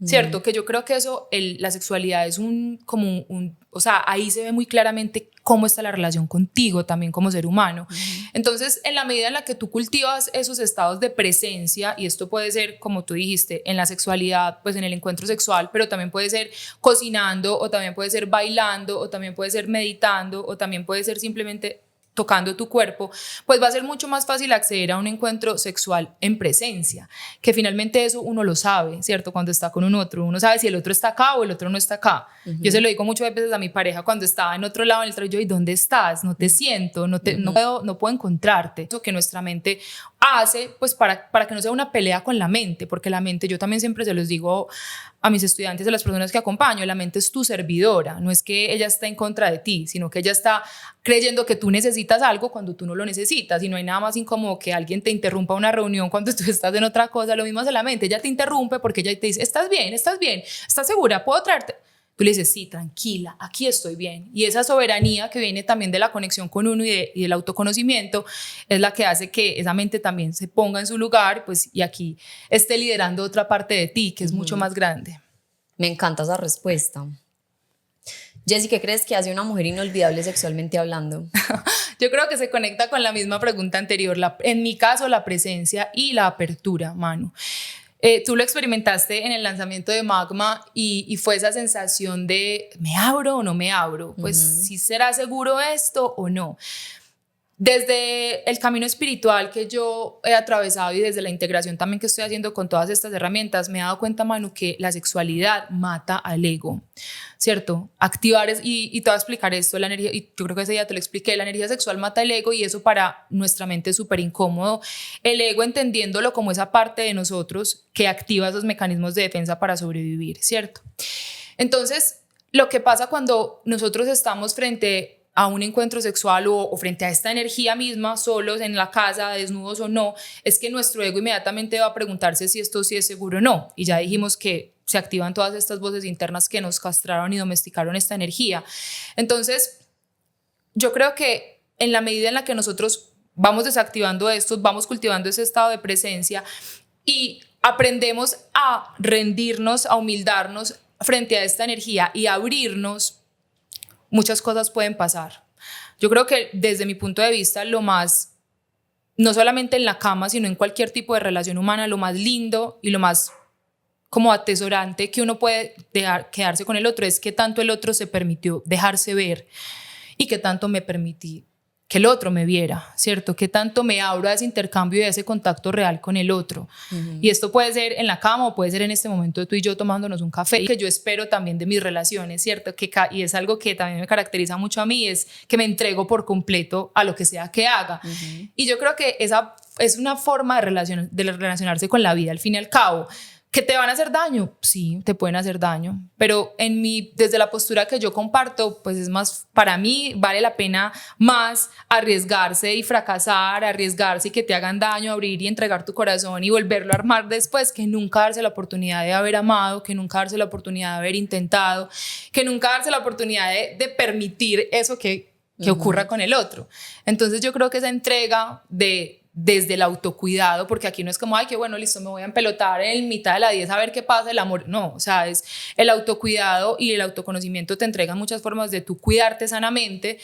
¿Cierto? Que yo creo que eso, la sexualidad es o sea, ahí se ve muy claramente cómo está la relación contigo también como ser humano. Entonces, en la medida en la que tú cultivas esos estados de presencia, y esto puede ser, como tú dijiste, en la sexualidad, pues en el encuentro sexual, pero también puede ser cocinando, o también puede ser bailando, o también puede ser meditando, o también puede ser simplemente tocando tu cuerpo, pues va a ser mucho más fácil acceder a un encuentro sexual en presencia, que finalmente eso uno lo sabe, ¿cierto? Cuando está con un otro, uno sabe si el otro está acá o el otro no está acá. Yo se lo digo muchas veces a mi pareja cuando estaba en otro lado, en el trabajo, yo, ¿y dónde estás? No te siento, no puedo encontrarte. Eso que nuestra mente hace, pues para que no sea una pelea con la mente, porque la mente, yo también siempre se los digo a mis estudiantes, a las personas que acompaño, la mente es tu servidora, no es que ella está en contra de ti, sino que ella está creyendo que tú necesitas algo cuando tú no lo necesitas, y no hay nada más incómodo que alguien te interrumpa una reunión cuando tú estás en otra cosa. Lo mismo hace la mente, ella te interrumpe porque ella te dice, ¿estás bien? ¿Estás segura? ¿Puedo traerte? Tú le dices, sí, tranquila, aquí estoy bien. Y esa soberanía que viene también de la conexión con uno y del autoconocimiento es la que hace que esa mente también se ponga en su lugar, pues, y aquí esté liderando otra parte de ti, que es mucho más grande. Me encanta esa respuesta. Jessy, ¿qué crees que hace una mujer inolvidable sexualmente hablando? Yo creo que se conecta con la misma pregunta anterior. En mi caso, la presencia y la apertura, Manu. Tú lo experimentaste en el lanzamiento de Magma y fue esa sensación de ¿me abro o no me abro? Pues ¿sí será seguro esto o no? Desde el camino espiritual que yo he atravesado y desde la integración también que estoy haciendo con todas estas herramientas, me he dado cuenta, Manu, que la sexualidad mata al ego, ¿cierto? Activar, y te voy a explicar esto, la energía, y yo creo que ese día te lo expliqué, la energía sexual mata el ego y eso para nuestra mente es súper incómodo. El ego entendiéndolo como esa parte de nosotros que activa esos mecanismos de defensa para sobrevivir, ¿cierto? Entonces, lo que pasa cuando nosotros estamos frente a un encuentro sexual o frente a esta energía misma, solos en la casa, desnudos o no, es que nuestro ego inmediatamente va a preguntarse si esto sí es seguro o no. Y ya dijimos que se activan todas estas voces internas que nos castraron y domesticaron esta energía. Entonces, yo creo que en la medida en la que nosotros vamos desactivando esto, vamos cultivando ese estado de presencia y aprendemos a rendirnos, a humildarnos frente a esta energía y a abrirnos, muchas cosas pueden pasar. Yo creo que desde mi punto de vista lo más no solamente en la cama, sino en cualquier tipo de relación humana, lo más lindo y lo más como atesorante que uno puede quedarse con el otro es que tanto el otro se permitió dejarse ver y que tanto me permití que el otro me viera, ¿cierto? Que tanto me abro a ese intercambio y a ese contacto real con el otro. Y esto puede ser en la cama o puede ser en este momento tú y yo tomándonos un café, y que yo espero también de mis relaciones, ¿cierto? Y es algo que también me caracteriza mucho a mí, es que me entrego por completo a lo que sea que haga. Y yo creo que esa es una forma de relacionarse con la vida, al fin y al cabo. ¿Que te van a hacer daño? Sí, te pueden hacer daño, pero desde la postura que yo comparto, pues es más, para mí vale la pena más arriesgarse y fracasar, arriesgarse y que te hagan daño, abrir y entregar tu corazón y volverlo a armar después, que nunca darse la oportunidad de haber amado, que nunca darse la oportunidad de haber intentado, que nunca darse la oportunidad de permitir eso que ocurra con el otro. Entonces yo creo que esa entrega desde el autocuidado, porque aquí no es como, ay, qué bueno, listo, me voy a empelotar en mitad de la 10 a ver qué pasa, el amor, no, o sea, es el autocuidado y el autoconocimiento te entregan muchas formas de tú cuidarte sanamente.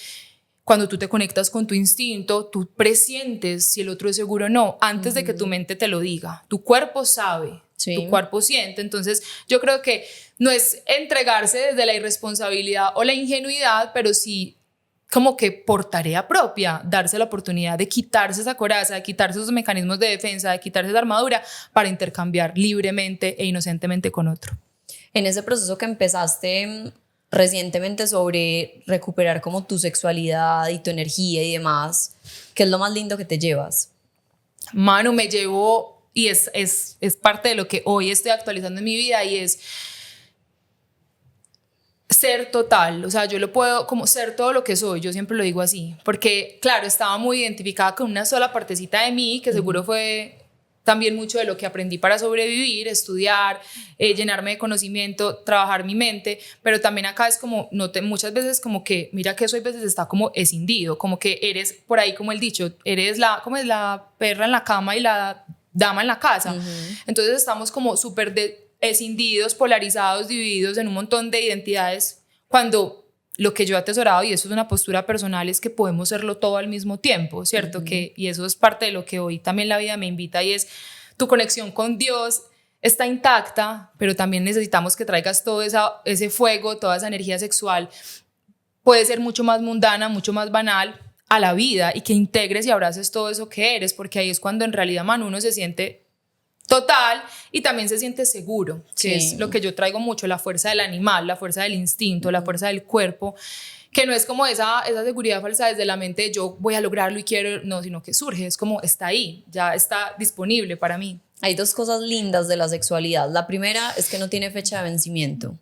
Cuando tú te conectas con tu instinto, tú presientes si el otro es seguro o no, antes de que tu mente te lo diga. Tu cuerpo sabe, tu cuerpo siente. Entonces, yo creo que no es entregarse desde la irresponsabilidad o la ingenuidad, pero sí como que por tarea propia, darse la oportunidad de quitarse esa coraza, de quitarse esos mecanismos de defensa, de quitarse esa armadura para intercambiar libremente e inocentemente con otro. En ese proceso que empezaste recientemente sobre recuperar como tu sexualidad y tu energía y demás, ¿qué es lo más lindo que te llevas? Manu, me llevo, y es parte de lo que hoy estoy actualizando en mi vida, y es ser total. O sea, yo lo puedo como ser todo lo que soy, yo siempre lo digo así, porque claro, estaba muy identificada con una sola partecita de mí, que seguro fue también mucho de lo que aprendí para sobrevivir, estudiar, llenarme de conocimiento, trabajar mi mente, pero también acá es como, muchas veces como que, mira que eso a veces está como escindido, como que eres, por ahí como el dicho, eres como es la perra en la cama y la dama en la casa. Entonces estamos como súper escindidos, polarizados, divididos en un montón de identidades, cuando lo que yo he atesorado, y eso es una postura personal, es que podemos serlo todo al mismo tiempo, ¿cierto? Y eso es parte de lo que hoy también la vida me invita, y es tu conexión con Dios está intacta, pero también necesitamos que traigas todo ese fuego, toda esa energía sexual. Puede ser mucho más mundana, mucho más banal a la vida, y que integres y abraces todo eso que eres, porque ahí es cuando en realidad, Manu, uno se siente total y también se siente seguro, que es lo que yo traigo mucho, la fuerza del animal, la fuerza del instinto, la fuerza del cuerpo, que no es como esa seguridad falsa desde la mente de yo voy a lograrlo y quiero, no, sino que surge, es como está ahí, ya está disponible para mí. Hay dos cosas lindas de la sexualidad. La primera es que no tiene fecha de vencimiento.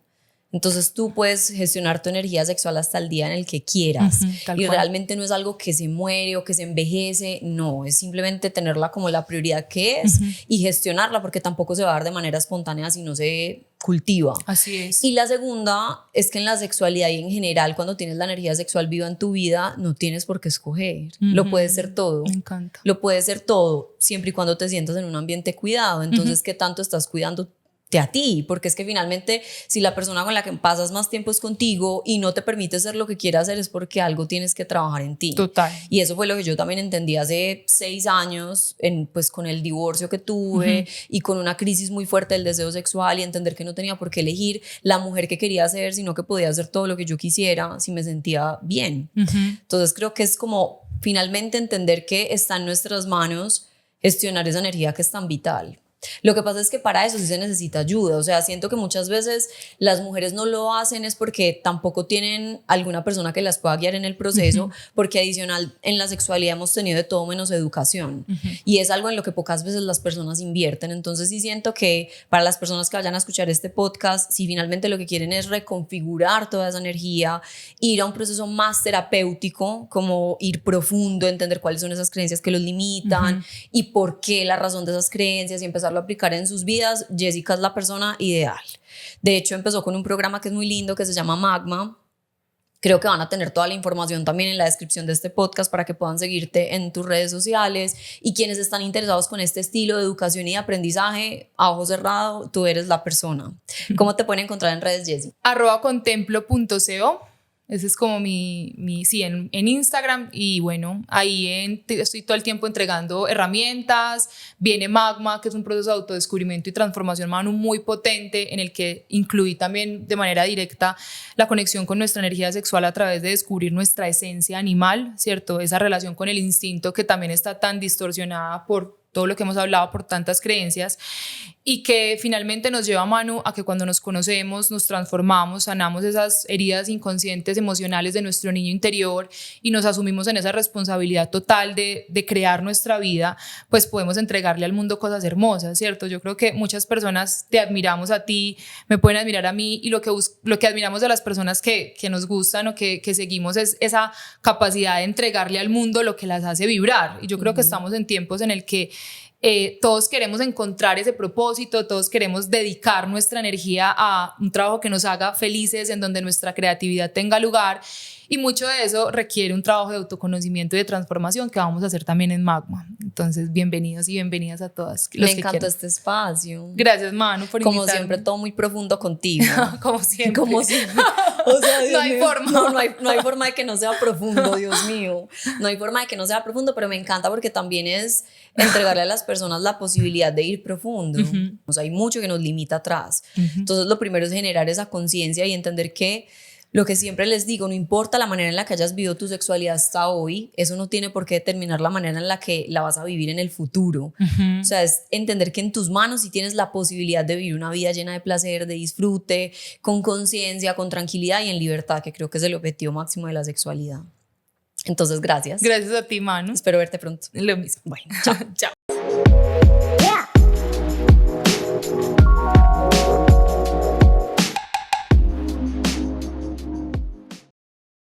Entonces tú puedes gestionar tu energía sexual hasta el día en el que quieras. Y realmente no es algo que se muere o que se envejece, no, es simplemente tenerla como la prioridad que es y gestionarla, porque tampoco se va a dar de manera espontánea si no se cultiva. Así es. Y la segunda es que en la sexualidad y en general, cuando tienes la energía sexual viva en tu vida, no tienes por qué escoger. Lo puedes ser todo. Me encanta. Lo puedes ser todo, siempre y cuando te sientas en un ambiente cuidado. Entonces, ¿qué tanto estás cuidando a ti? Porque es que finalmente, si la persona con la que pasas más tiempo es contigo y no te permite ser lo que quieras hacer, es porque algo tienes que trabajar en ti. Total. Y eso fue lo que yo también entendí hace 6 años, pues con el divorcio que tuve y con una crisis muy fuerte del deseo sexual, y entender que no tenía por qué elegir la mujer que quería ser, sino que podía hacer todo lo que yo quisiera si me sentía bien. Entonces creo que es como finalmente entender que está en nuestras manos gestionar esa energía que es tan vital. Lo que pasa es que para eso sí se necesita ayuda. O sea, siento que muchas veces las mujeres no lo hacen es porque tampoco tienen alguna persona que las pueda guiar en el proceso, porque adicional en la sexualidad hemos tenido de todo menos educación, y es algo en lo que pocas veces las personas invierten. Entonces sí siento que para las personas que vayan a escuchar este podcast, si finalmente lo que quieren es reconfigurar toda esa energía, ir a un proceso más terapéutico, como ir profundo, entender cuáles son esas creencias que los limitan y por qué la razón de esas creencias, y empezar a aplicar en sus vidas, Jessica es la persona ideal. De hecho, empezó con un programa que es muy lindo, que se llama Magma. Creo que van a tener toda la información también en la descripción de este podcast para que puedan seguirte en tus redes sociales, y quienes están interesados con este estilo de educación y de aprendizaje, a ojo cerrado, tú eres la persona. ¿Cómo te pueden encontrar en redes, Jessy? @contemplo.co. Ese es como sí, en Instagram. Y bueno, ahí estoy todo el tiempo entregando herramientas. Viene Magma, que es un proceso de autodescubrimiento y transformación, Manu, muy potente, en el que incluí también de manera directa la conexión con nuestra energía sexual a través de descubrir nuestra esencia animal, ¿cierto? Esa relación con el instinto que también está tan distorsionada por todo lo que hemos hablado, por tantas creencias, y que finalmente nos lleva, Manu, a que cuando nos conocemos, nos transformamos, sanamos esas heridas inconscientes emocionales de nuestro niño interior y nos asumimos en esa responsabilidad total de crear nuestra vida, pues podemos entregarle al mundo cosas hermosas, ¿cierto? Yo creo que muchas personas te admiramos a ti, me pueden admirar a mí, y lo que admiramos de las personas que nos gustan o que seguimos es esa capacidad de entregarle al mundo lo que las hace vibrar. Y yo creo que estamos en tiempos en el que todos queremos encontrar ese propósito, todos queremos dedicar nuestra energía a un trabajo que nos haga felices, en donde nuestra creatividad tenga lugar, y mucho de eso requiere un trabajo de autoconocimiento y de transformación que vamos a hacer también en Magma. Entonces, bienvenidos y bienvenidas a todas. Me encantó este espacio. Gracias, Manu, por invitarme. Como siempre, todo muy profundo contigo. Como siempre. Como siempre. O sea, Dios no hay mío, forma. No hay forma de que no sea profundo, Dios mío. No hay forma de que no sea profundo, pero me encanta porque también es entregarle a las personas la posibilidad de ir profundo. O sea, hay mucho que nos limita atrás. Entonces, lo primero es generar esa conciencia y entender que lo que siempre les digo, no importa la manera en la que hayas vivido tu sexualidad hasta hoy, eso no tiene por qué determinar la manera en la que la vas a vivir en el futuro. O sea, es entender que en tus manos sí tienes la posibilidad de vivir una vida llena de placer, de disfrute, con conciencia, con tranquilidad y en libertad, que creo que es el objetivo máximo de la sexualidad. Entonces, gracias. Gracias a ti, Manu. Espero verte pronto. Lo mismo. Bueno, chao. Chao.